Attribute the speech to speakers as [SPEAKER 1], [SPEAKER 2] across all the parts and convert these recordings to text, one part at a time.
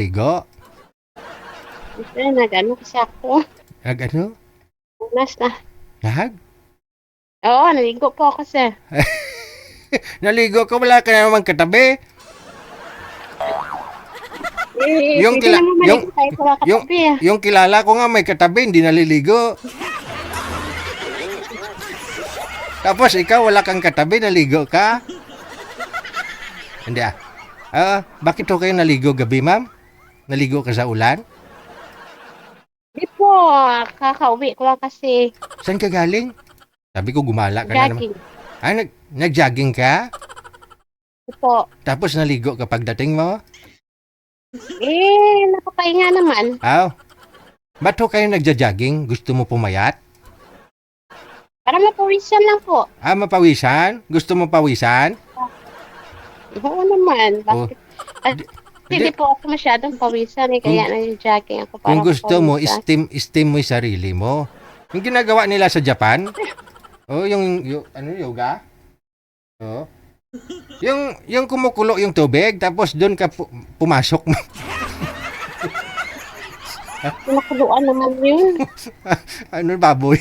[SPEAKER 1] Ligo?
[SPEAKER 2] Kasi nag-ano kasi ako.
[SPEAKER 1] Ano?
[SPEAKER 2] Unas na.
[SPEAKER 1] Nahag?
[SPEAKER 2] Oo, naligo po ako kasi.
[SPEAKER 1] Naligo ka, wala ka na naman katabi. Yung
[SPEAKER 2] Pwede
[SPEAKER 1] kila
[SPEAKER 2] naman
[SPEAKER 1] yung
[SPEAKER 2] maligo tayo sa
[SPEAKER 1] yung
[SPEAKER 2] katabi ah.
[SPEAKER 1] yung kilala ko nga may katabi, hindi naliligo. Tapos ikaw wala kang katabi, naligo ka? Hindi ah. Bakit ho kayo naligo gabi, ma'am? Naligo ka sa ulan?
[SPEAKER 2] Di po, kakauwi ko lang kasi.
[SPEAKER 1] Saan ka galing? Sabi ko gumala ka na naman.
[SPEAKER 2] Jogging.
[SPEAKER 1] Nag-jogging ka?
[SPEAKER 2] Di po.
[SPEAKER 1] Tapos naligo ka pagdating mo?
[SPEAKER 2] Napapahinga naman.
[SPEAKER 1] Ba't ho kayo nagja-jogging? Gusto mo pumayat?
[SPEAKER 2] Para mapawisan lang po.
[SPEAKER 1] Mapawisan? Gusto mo pawisan?
[SPEAKER 2] Oo naman.
[SPEAKER 1] Oh,
[SPEAKER 2] Bakit? Kasi
[SPEAKER 1] di,
[SPEAKER 2] hindi po ako masyadong pawisan
[SPEAKER 1] kung,
[SPEAKER 2] kaya nag-jogging ako
[SPEAKER 1] kung
[SPEAKER 2] para
[SPEAKER 1] gusto mo,
[SPEAKER 2] mapawisan.
[SPEAKER 1] steam mo yung sarili mo. Yung ginagawa nila sa Japan, yung ano, yoga? Oh. Yung kumukulo yung tubig, tapos doon ka pumasok mo.
[SPEAKER 2] Pinakuluan naman yun.
[SPEAKER 1] Ano, baboy?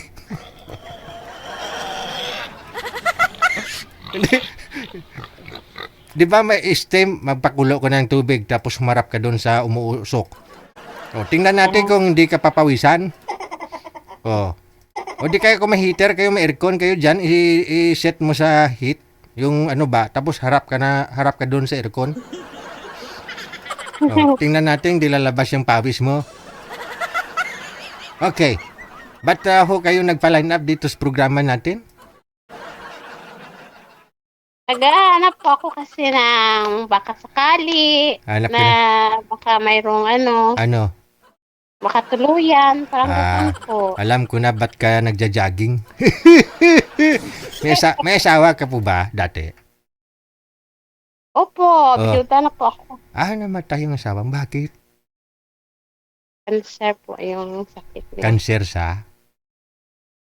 [SPEAKER 1] Di ba may steam, magpakulo ka ng tubig, tapos humarap ka doon sa umuusok. Tingnan natin kung hindi ka papawisan. O di kayo kung may heater, kayo may aircon, kayo dyan, i-set mo sa heat. Yung ano ba, tapos harap ka doon sa aircon. Tingnan natin, di lalabas yung pawis mo. Okay. Ba't ho kayo nagpa-line up dito sa programa natin?
[SPEAKER 2] Nag-aanap po ako kasi ng baka sakali
[SPEAKER 1] Hanap
[SPEAKER 2] na
[SPEAKER 1] ka na.
[SPEAKER 2] baka mayroong
[SPEAKER 1] Ano?
[SPEAKER 2] makatuluyan, parang ganun po.
[SPEAKER 1] Alam ko na ba't ka nagja-jogging. may asawa ka po ba dati?
[SPEAKER 2] Opo, biyuda na po ako.
[SPEAKER 1] Namatay yung asawa. Bakit?
[SPEAKER 2] Cancer po yung sakit niya.
[SPEAKER 1] Cancer sa?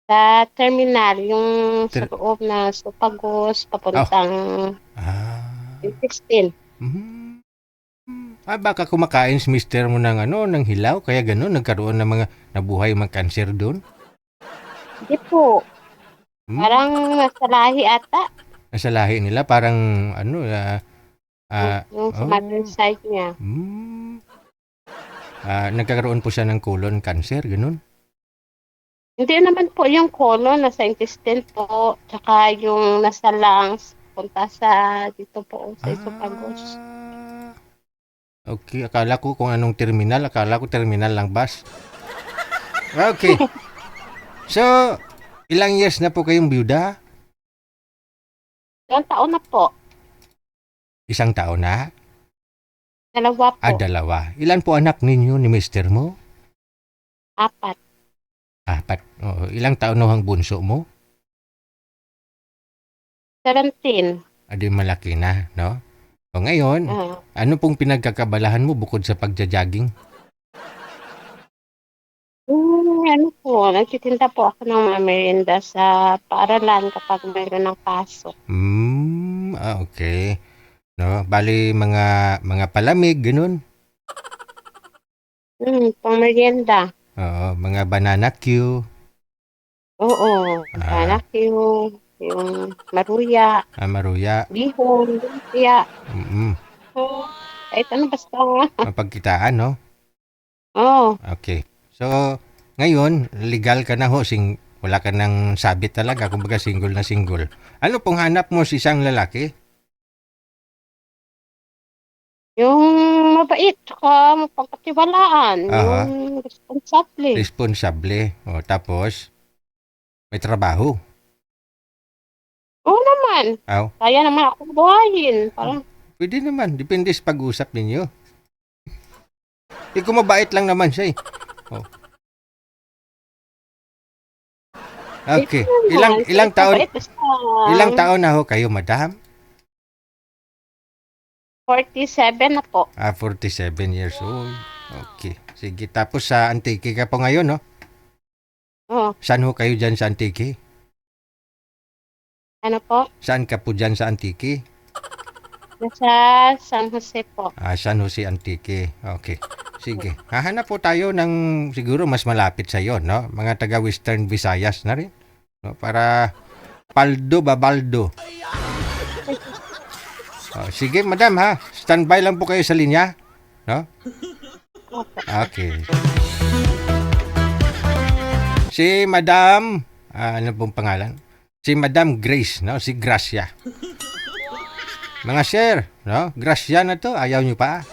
[SPEAKER 2] Sa terminal, yung sa loob na supagos, papuntang intestine.
[SPEAKER 1] Baka kumakain si mister mo ng hilaw, kaya gano'n, nagkaroon ng mga nabuhay mga cancer doon?
[SPEAKER 2] Hindi po. Parang nasa lahi ata.
[SPEAKER 1] Nasa lahi nila, parang
[SPEAKER 2] Yung sa mother side niya.
[SPEAKER 1] Nagkakaroon po siya ng colon cancer, gano'n?
[SPEAKER 2] Hindi naman po yung colon, nasa intestine po. Tsaka yung nasa lungs, punta sa dito po, sa esophagus.
[SPEAKER 1] Okay, akala ko kung anong terminal. Akala ko terminal lang bus. Okay. So, ilang years na po kayong byuda?
[SPEAKER 2] 1 taon na po.
[SPEAKER 1] 1 taon na?
[SPEAKER 2] 2 po.
[SPEAKER 1] 2. Ilan po anak ninyo ni mister mo?
[SPEAKER 2] 4.
[SPEAKER 1] 4. Ilang taon na ang bunso mo?
[SPEAKER 2] 17.
[SPEAKER 1] Adi malaki na, no? Ngayon, ano pong pinagkakabalahan mo bukod sa pagja-jogging?
[SPEAKER 2] Ano po, nagtitinda po ako ng mga merienda sa paaralan kapag mayroon ng pasok.
[SPEAKER 1] Okay. No, bali mga palamig, ganun.
[SPEAKER 2] Pang merienda.
[SPEAKER 1] Mga banana Q.
[SPEAKER 2] Oo, banana Q, yung maruya.
[SPEAKER 1] Maruya.
[SPEAKER 2] Bihon, lumpia. Kahit ano basta.
[SPEAKER 1] Mapagkitaan, no?
[SPEAKER 2] Oo.
[SPEAKER 1] Okay. So, ngayon, legal ka na ho. Wala ka nang sabit talaga. Kumbaga, single na single. Ano pong hanap mo sa isang lalaki?
[SPEAKER 2] Yung mabait, tsaka mapagkatiwalaan. Yung responsable.
[SPEAKER 1] Responsable. Tapos, may trabaho.
[SPEAKER 2] Oo naman. Kaya naman ako buhayin. Parang
[SPEAKER 1] pwede naman. Depende sa pag-usap ninyo. Kung mabait lang naman siya eh. Okay. Ilang taon na ho kayo, madam?
[SPEAKER 2] 47 na po.
[SPEAKER 1] 47 years old. Okay. Sige. Tapos sa Antique ka po ngayon, no?
[SPEAKER 2] Oo.
[SPEAKER 1] Saan ho kayo dyan sa Antique?
[SPEAKER 2] Ano po?
[SPEAKER 1] Saan ka po dyan sa Antique?
[SPEAKER 2] Nasa San Jose po.
[SPEAKER 1] San Jose Antique. Okay. Sige. Hahanap po tayo ng siguro mas malapit sa iyo, no? Mga taga Western Visayas na rin. No? Para Babaldo. Sige, madam ha. Standby lang po kayo sa linya. No? Okay. Si Madam, ano pong pangalan? Si Madam Grace, no? Si Gracia. Mga sir, no? Gracia na to, ayaw nyo pa.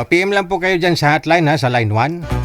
[SPEAKER 1] PM lang po kayo dyan sa hotline ha, sa line 1.